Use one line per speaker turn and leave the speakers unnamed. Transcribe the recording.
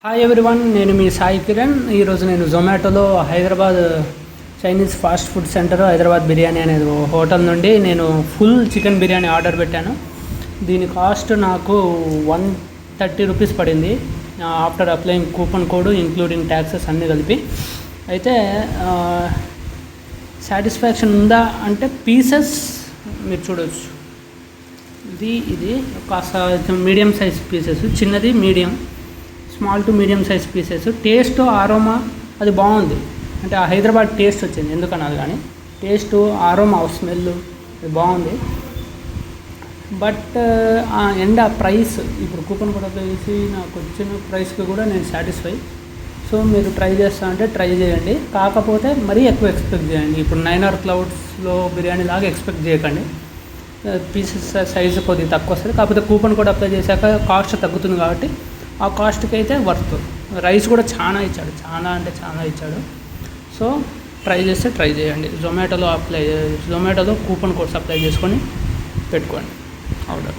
Hi everyone, నేను మీ సాయి కిరణ్. ఈరోజు నేను జొమాటోలో Hyderabad Chinese fast food centre Hyderabad biryani అనేది హోటల్ నుండి నేను ఫుల్ చికెన్ బిర్యానీ ఆర్డర్ పెట్టాను. దీని కాస్ట్ నాకు 130 రూపీస్ పడింది after applying coupon code including taxes అన్నీ కలిపి. అయితే సాటిస్ఫాక్షన్ ఉందా అంటే పీసెస్ మీరు చూడవచ్చు. ఇది కాస్త మీడియం సైజ్ పీసెస్, చిన్నది medium, small to medium size pieces. Taste aroma అది బాగుంది, అంటే ఆ హైదరాబాద్ టేస్ట్ వచ్చింది ఎందుకన్నది, కానీ టేస్ట్ ఆరోమా స్మెల్ అది బాగుంది. బట్ ఆ ప్రైస్ ఇప్పుడు కూపన్ కూడా వేసి నాకు వచ్చిన ప్రైస్కి కూడా నేను సాటిస్ఫై. సో మీరు ట్రై చేస్తా అంటే ట్రై చేయండి, కాకపోతే మరీ ఎక్కువ ఎక్స్పెక్ట్ చేయండి. ఇప్పుడు 9R క్లౌడ్స్లో బిర్యానీ లాగా ఎక్స్పెక్ట్ చేయకండి. పీసెస్ సైజు కొద్దిగా తక్కువ వస్తుంది, కాకపోతే కూపన్ కూడా అప్లై చేశాక కాస్ట్ తగ్గుతుంది కాబట్టి ఆ కాస్ట్కి అయితే వర్త్. రైస్ కూడా చాలా ఇచ్చాడు. సో ట్రై చేస్తే ట్రై చేయండి. జొమాటోలో కూపన్ కోడ్స్ అప్లై చేసుకొని పెట్టుకోండి ఆర్డర్.